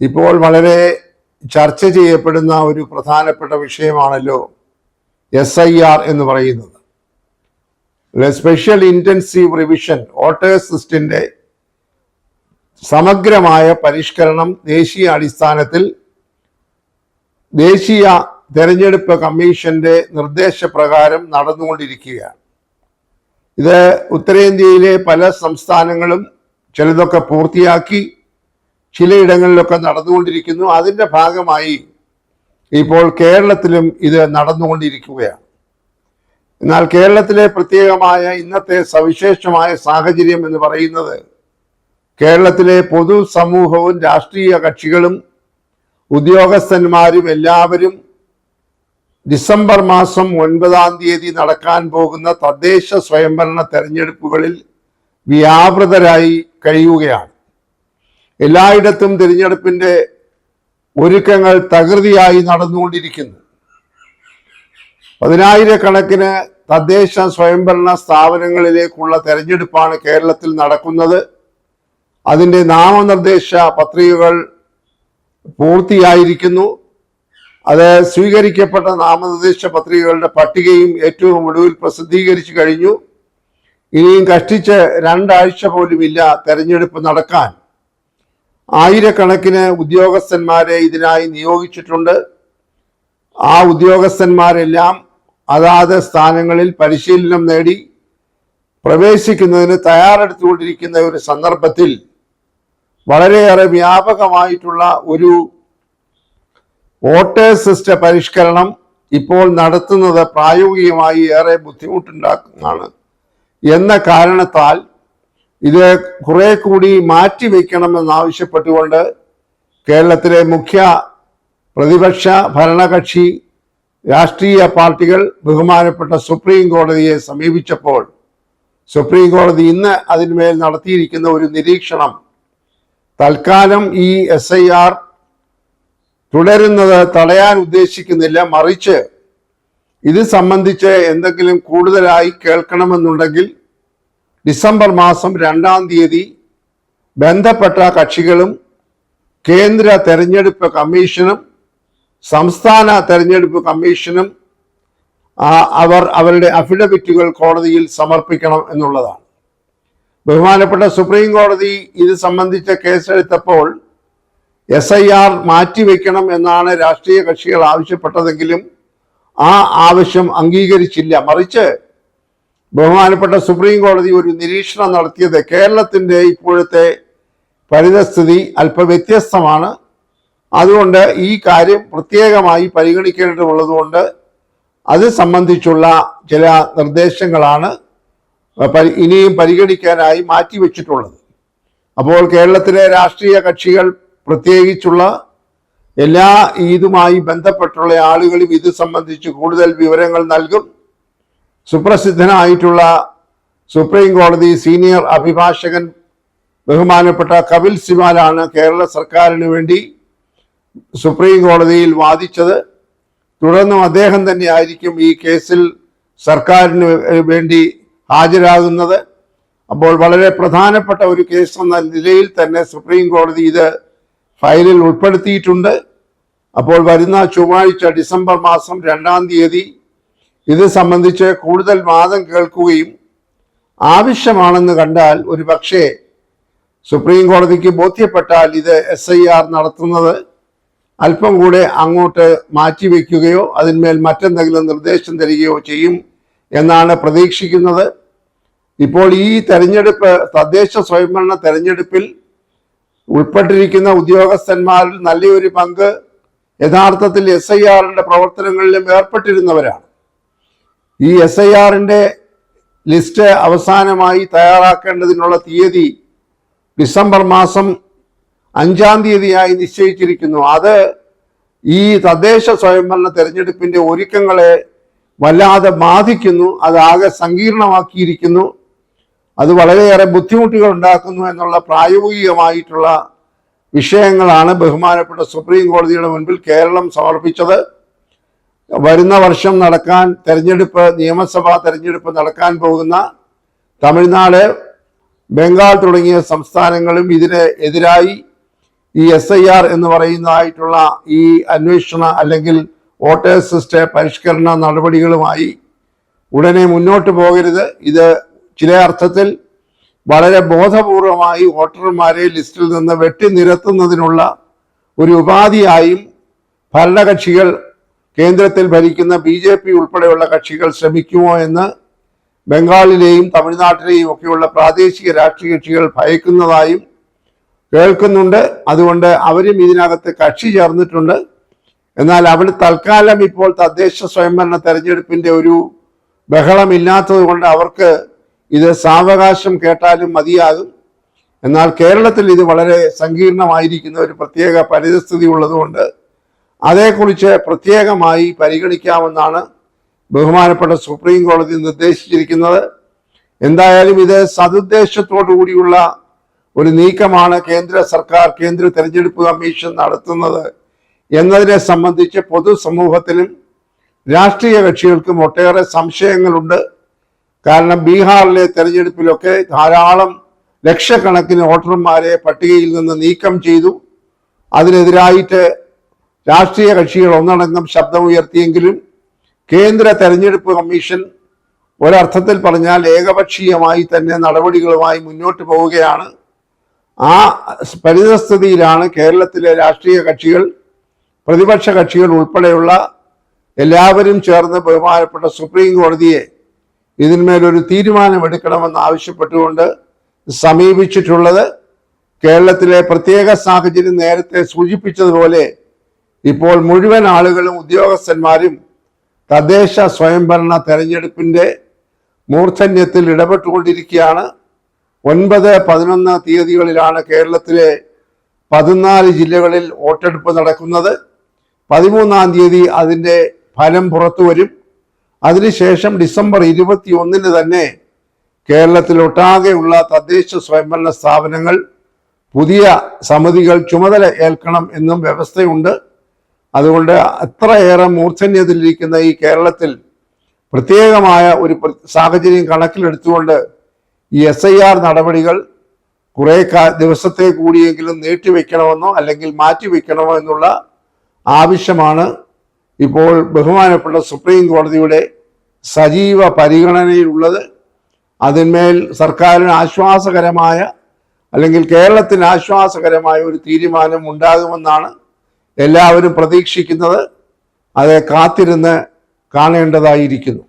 ഇപ്പോൾ വളരെ ചർച്ച ചെയ്യപ്പെടുന്ന ഒരു പ്രധാനപ്പെട്ട വിഷയമാണല്ലോ SIR എന്ന് പറയുന്നത്. സ്പെഷ്യൽ ഇൻറ്റൻസീവ് റിവിഷൻ വോട്ടേഴ്സ് ലിസ്റ്റിന്റെ സമഗ്രമായ പരിഷ്കരണം ദേശീയ അടിസ്ഥാനത്തിൽ ദേശീയ തെരഞ്ഞെടുപ്പ് കമ്മീഷന്റെ നിർദ്ദേശപ്രകാരം നടന്നുകൊണ്ടിരിക്കുകയാണ്. ഇത് ഉത്തരേന്ത്യയിലെ പല സംസ്ഥാനങ്ങളും ചിലതൊക്കെ പൂർത്തിയാക്കി, ചിലയിടങ്ങളിലൊക്കെ നടന്നുകൊണ്ടിരിക്കുന്നു. അതിൻ്റെ ഭാഗമായി ഇപ്പോൾ കേരളത്തിലും ഇത് നടന്നുകൊണ്ടിരിക്കുകയാണ്. എന്നാൽ കേരളത്തിലെ പ്രത്യേകമായ ഇന്നത്തെ സവിശേഷമായ സാഹചര്യം എന്ന് പറയുന്നത് കേരളത്തിലെ പൊതുസമൂഹവും രാഷ്ട്രീയ കക്ഷികളും ഉദ്യോഗസ്ഥന്മാരും എല്ലാവരും ഡിസംബർ മാസം 9 നടക്കാൻ പോകുന്ന തദ്ദേശ സ്വയംഭരണ തെരഞ്ഞെടുപ്പുകളിൽ വ്യാപൃതരായി കഴിയുകയാണ്. എല്ലായിടത്തും തിരഞ്ഞെടുപ്പിന്റെ ഒരുക്കങ്ങൾ തകൃതിയായി നടന്നുകൊണ്ടിരിക്കുന്നു. 10,000-കണക്കിന് തദ്ദേശ സ്വയംഭരണ സ്ഥാപനങ്ങളിലേക്കുള്ള തെരഞ്ഞെടുപ്പാണ് കേരളത്തിൽ നടക്കുന്നത്. അതിൻ്റെ നാമനിർദ്ദേശ പത്രികകൾ പൂർത്തിയായിരിക്കുന്നു. അത് സ്വീകരിക്കപ്പെട്ട നാമനിർദ്ദേശ പത്രികകളുടെ പട്ടികയും ഏറ്റവും ഒടുവിൽ പ്രസിദ്ധീകരിച്ചു കഴിഞ്ഞു. ഇനിയും കഷ്ടിച്ച് 2 ആഴ്ച പോലുമില്ല തെരഞ്ഞെടുപ്പ് നടക്കാൻ. 1000-കണക്കിന് ഉദ്യോഗസ്ഥന്മാരെ ഇതിനായി നിയോഗിച്ചിട്ടുണ്ട്. ആ ഉദ്യോഗസ്ഥന്മാരെല്ലാം അതാത് സ്ഥാനങ്ങളിൽ പരിശീലനം നേടി പ്രവേശിക്കുന്നതിന് തയ്യാറെടുത്തുകൊണ്ടിരിക്കുന്ന ഒരു സന്ദർഭത്തിൽ വളരെയേറെ വ്യാപകമായിട്ടുള്ള ഒരു വോട്ടേഴ്സ് ലിസ്റ്റ് പരിഷ്കരണം ഇപ്പോൾ നടത്തുന്നത് പ്രായോഗികമായി ഏറെ ബുദ്ധിമുട്ടുണ്ടാക്കുന്നതാണ് എന്ന കാരണത്താൽ ഇത് കുറെ കൂടി മാറ്റിവെക്കണമെന്നാവശ്യപ്പെട്ടുകൊണ്ട് കേരളത്തിലെ മുഖ്യ പ്രതിപക്ഷ ഭരണകക്ഷി രാഷ്ട്രീയ പാർട്ടികൾ ബഹുമാനപ്പെട്ട സുപ്രീം കോടതിയെ സമീപിച്ചപ്പോൾ സുപ്രീം കോടതി ഇന്ന് അതിന്മേൽ നടത്തിയിരിക്കുന്ന ഒരു നിരീക്ഷണം തൽക്കാലം ഈ SIR തുടരുന്നത് തടയാൻ ഉദ്ദേശിക്കുന്നില്ല. മറിച്ച് ഇത് സംബന്ധിച്ച് എന്തെങ്കിലും കൂടുതലായി കേൾക്കണമെന്നുണ്ടെങ്കിൽ ഡിസംബർ മാസം 2 ബന്ധപ്പെട്ട കക്ഷികളും കേന്ദ്ര തെരഞ്ഞെടുപ്പ് കമ്മീഷനും സംസ്ഥാന തെരഞ്ഞെടുപ്പ് കമ്മീഷനും അവരുടെ അഫിഡവിറ്റുകൾ കോടതിയിൽ സമർപ്പിക്കണം എന്നുള്ളതാണ്. ബഹുമാനപ്പെട്ട സുപ്രീം കോടതി ഇത് സംബന്ധിച്ച കേസെടുത്തപ്പോൾ SIR മാറ്റിവെക്കണം എന്നാണ് രാഷ്ട്രീയ കക്ഷികൾ ആവശ്യപ്പെട്ടതെങ്കിലും ആ ആവശ്യം അംഗീകരിച്ചില്ല. മറിച്ച് ബഹുമാനപ്പെട്ട സുപ്രീം കോടതി ഒരു നിരീക്ഷണം നടത്തിയത് കേരളത്തിൻ്റെ ഇപ്പോഴത്തെ പരിതസ്ഥിതി അല്പം വ്യത്യസ്തമാണ്. അതുകൊണ്ട് ഈ കാര്യം പ്രത്യേകമായി പരിഗണിക്കേണ്ടതുള്ളതുകൊണ്ട് അത് സംബന്ധിച്ചുള്ള ചില നിർദ്ദേശങ്ങളാണ് ഇനിയും പരിഗണിക്കാനായി മാറ്റിവെച്ചിട്ടുള്ളത്. അപ്പോൾ കേരളത്തിലെ രാഷ്ട്രീയ കക്ഷികൾ പ്രത്യേകിച്ചുള്ള എല്ലാ ഇതുമായി ബന്ധപ്പെട്ടുള്ള ആളുകളും ഇത് സംബന്ധിച്ച് കൂടുതൽ വിവരങ്ങൾ നൽകും. സുപ്രസിദ്ധനായിട്ടുള്ള സുപ്രീം കോടതി സീനിയർ അഭിഭാഷകൻ ബഹുമാനപ്പെട്ട കപിൽ സിബാലാണ് കേരള സർക്കാരിന് വേണ്ടി സുപ്രീം കോടതിയിൽ വാദിച്ചത്. തുടർന്നും അദ്ദേഹം തന്നെ ആയിരിക്കും ഈ കേസിൽ സർക്കാരിന് വേണ്ടി ഹാജരാകുന്നത്. അപ്പോൾ വളരെ പ്രധാനപ്പെട്ട ഒരു കേസ് എന്ന നിലയിൽ തന്നെ സുപ്രീം കോടതി ഇത് ഫയലിൽ ഉൾപ്പെടുത്തിയിട്ടുണ്ട്. അപ്പോൾ വരുന്ന ചൊവ്വാഴ്ച ഡിസംബർ മാസം 2 ഇത് സംബന്ധിച്ച് കൂടുതൽ വാദം കേൾക്കുകയും ആവശ്യമാണെന്ന് കണ്ടാൽ ഒരു പക്ഷേ സുപ്രീം കോടതിക്ക് ബോധ്യപ്പെട്ടാൽ ഇത് SIR നടത്തുന്നത് അല്പം കൂടെ അങ്ങോട്ട് മാറ്റിവെക്കുകയോ അതിന്മേൽ മറ്റെന്തെങ്കിലും നിർദ്ദേശം തരികയോ ചെയ്യും എന്നാണ് പ്രതീക്ഷിക്കുന്നത്. ഇപ്പോൾ ഈ തെരഞ്ഞെടുപ്പ് തദ്ദേശ സ്വയംഭരണ തെരഞ്ഞെടുപ്പിൽ ഉൾപ്പെട്ടിരിക്കുന്ന ഉദ്യോഗസ്ഥന്മാരിൽ നല്ലൊരു പങ്ക് യഥാർത്ഥത്തിൽ SIRന്റെ പ്രവർത്തനങ്ങളിലും ഏർപ്പെട്ടിരുന്നവരാണ്. ഈ SIRന്റെ ലിസ്റ്റ് അവസാനമായി തയ്യാറാക്കേണ്ടതിനുള്ള തീയതി ഡിസംബർ മാസം 5 നിശ്ചയിച്ചിരിക്കുന്നു. അത് ഈ തദ്ദേശ സ്വയംഭരണ തെരഞ്ഞെടുപ്പിന്റെ ഒരുക്കങ്ങളെ വല്ലാതെ ബാധിക്കുന്നു. അതാകെ സങ്കീർണമാക്കിയിരിക്കുന്നു. അത് വളരെയേറെ ബുദ്ധിമുട്ടുകൾ ഉണ്ടാക്കുന്നു എന്നുള്ള പ്രായോഗികമായിട്ടുള്ള വിഷയങ്ങളാണ് ബഹുമാനപ്പെട്ട സുപ്രീം കോടതിയുടെ മുൻപിൽ കേരളം സമർപ്പിച്ചത്. വരുന്ന വർഷം നടക്കാൻ നിയമസഭാ തെരഞ്ഞെടുപ്പ് നടക്കാൻ പോകുന്ന തമിഴ്നാട്, ബംഗാൾ തുടങ്ങിയ സംസ്ഥാനങ്ങളും ഇതിന് എതിരായി ഈ SIR എന്ന് പറയുന്നതായിട്ടുള്ള ഈ അന്വേഷണ അല്ലെങ്കിൽ വോട്ടേഴ്സ് ലിസ്റ്റ് പരിഷ്കരണ നടപടികളുമായി ഉടനെ മുന്നോട്ട് പോകരുത്. ഇത് ചില അർത്ഥത്തിൽ വളരെ ബോധപൂർവമായി വോട്ടർമാരെ ലിസ്റ്റിൽ നിന്ന് വെട്ടിനിരത്തുന്നതിനുള്ള ഒരു ഉപാധിയായും ഭരണകക്ഷികൾ, കേന്ദ്രത്തിൽ ഭരിക്കുന്ന BJP ഉൾപ്പെടെയുള്ള കക്ഷികൾ ശ്രമിക്കുമോ എന്ന് ബംഗാളിലെയും തമിഴ്നാട്ടിലെയും ഒക്കെയുള്ള പ്രാദേശിക രാഷ്ട്രീയ കക്ഷികൾ ഭയക്കുന്നതായും കേൾക്കുന്നുണ്ട്. അതുകൊണ്ട് അവരും ഇതിനകത്ത് കക്ഷി ചേർന്നിട്ടുണ്ട്. എന്നാൽ അവിടെ തൽക്കാലം ഇപ്പോൾ തദ്ദേശ സ്വയംഭരണ തെരഞ്ഞെടുപ്പിന്റെ ഒരു ബഹളമില്ലാത്തത് കൊണ്ട് അവർക്ക് ഇത് സാവകാശം കേട്ടാലും മതിയാകും. എന്നാൽ കേരളത്തിൽ ഇത് വളരെ സങ്കീർണമായിരിക്കുന്ന ഒരു പ്രത്യേക പരിതസ്ഥിതി ഉള്ളതുകൊണ്ട് അതേക്കുറിച്ച് പ്രത്യേകമായി പരിഗണിക്കാമെന്നാണ് ബഹുമാനപ്പെട്ട സുപ്രീം കോടതി നിർദ്ദേശിച്ചിരിക്കുന്നത്. എന്തായാലും ഇത് സതുദ്ദേശത്തോടു കൂടിയുള്ള ഒരു നീക്കമാണ് കേന്ദ്ര സർക്കാർ, കേന്ദ്ര തെരഞ്ഞെടുപ്പ് കമ്മീഷൻ നടത്തുന്നത് എന്നതിനെ സംബന്ധിച്ച് പൊതുസമൂഹത്തിനും രാഷ്ട്രീയ കക്ഷികൾക്കും ഒട്ടേറെ സംശയങ്ങളുണ്ട്. കാരണം ബീഹാറിലെ തെരഞ്ഞെടുപ്പിലൊക്കെ ധാരാളം ലക്ഷക്കണക്കിന് വോട്ടർമാരെ പട്ടികയിൽ നിന്ന് നീക്കം ചെയ്തു. അതിനെതിരായിട്ട് രാഷ്ട്രീയ കക്ഷികൾ ഒന്നടങ്കം ശബ്ദമുയർത്തിയെങ്കിലും കേന്ദ്ര തെരഞ്ഞെടുപ്പ് കമ്മീഷൻ ഒരർത്ഥത്തിൽ പറഞ്ഞാൽ ഏകപക്ഷീയമായി തന്നെ നടപടികളുമായി മുന്നോട്ട് പോവുകയാണ്. ആ പരിതസ്ഥിതിയിലാണ് കേരളത്തിലെ രാഷ്ട്രീയ കക്ഷികൾ, പ്രതിപക്ഷ കക്ഷികൾ ഉൾപ്പെടെയുള്ള എല്ലാവരും ചേർന്ന് ബഹുമാനപ്പെട്ട സുപ്രീം കോടതിയെ ഇതിന്മേലൊരു തീരുമാനമെടുക്കണമെന്ന് ആവശ്യപ്പെട്ടുകൊണ്ട് സമീപിച്ചിട്ടുള്ളത്. കേരളത്തിലെ പ്രത്യേക സാഹചര്യം നേരത്തെ സൂചിപ്പിച്ചതുപോലെ ഇപ്പോൾ മുഴുവൻ ആളുകളും ഉദ്യോഗസ്ഥന്മാരും തദ്ദേശ സ്വയംഭരണ തെരഞ്ഞെടുപ്പിന്റെ മൂർധന്യത്തിൽ ഇടപെട്ടുകൊണ്ടിരിക്കുകയാണ്. 9, 11 തീയതികളിലാണ് കേരളത്തിലെ 14 ജില്ലകളിൽ വോട്ടെടുപ്പ് നടക്കുന്നത്. 13-ാം തീയതി അതിൻ്റെ ഫലം പുറത്തു വരും. അതിനുശേഷം ഡിസംബർ 21-ന് തന്നെ കേരളത്തിലൊട്ടാകെയുള്ള തദ്ദേശ സ്വയംഭരണ സ്ഥാപനങ്ങൾ പുതിയ സമിതികൾ ചുമതല ഏൽക്കണം എന്നും വ്യവസ്ഥയുണ്ട്. അതുകൊണ്ട് അത്രയേറെ മൂർധന്യത്തിലിരിക്കുന്ന ഈ കേരളത്തിൽ പ്രത്യേകമായ ഒരു സാഹചര്യം കണക്കിലെടുത്തുകൊണ്ട് ഈ SIR നടപടികൾ കുറെ ദിവസത്തെ കൂടിയെങ്കിലും നീട്ടിവെക്കണമെന്നോ അല്ലെങ്കിൽ മാറ്റിവെക്കണമോ എന്നുള്ള ആവശ്യമാണ് ഇപ്പോൾ ബഹുമാനപ്പെട്ട സുപ്രീം കോടതിയുടെ സജീവ പരിഗണനയിലുള്ളത്. അതിന്മേൽ സർക്കാരിന് ആശ്വാസകരമായ അല്ലെങ്കിൽ കേരളത്തിന് ആശ്വാസകരമായ ഒരു തീരുമാനം ഉണ്ടാകുമെന്നാണ് എല്ലാവരും പ്രതീക്ഷിക്കുന്നത്. അത് കാത്തിരുന്ന് കാണേണ്ടതായിരിക്കുന്നു.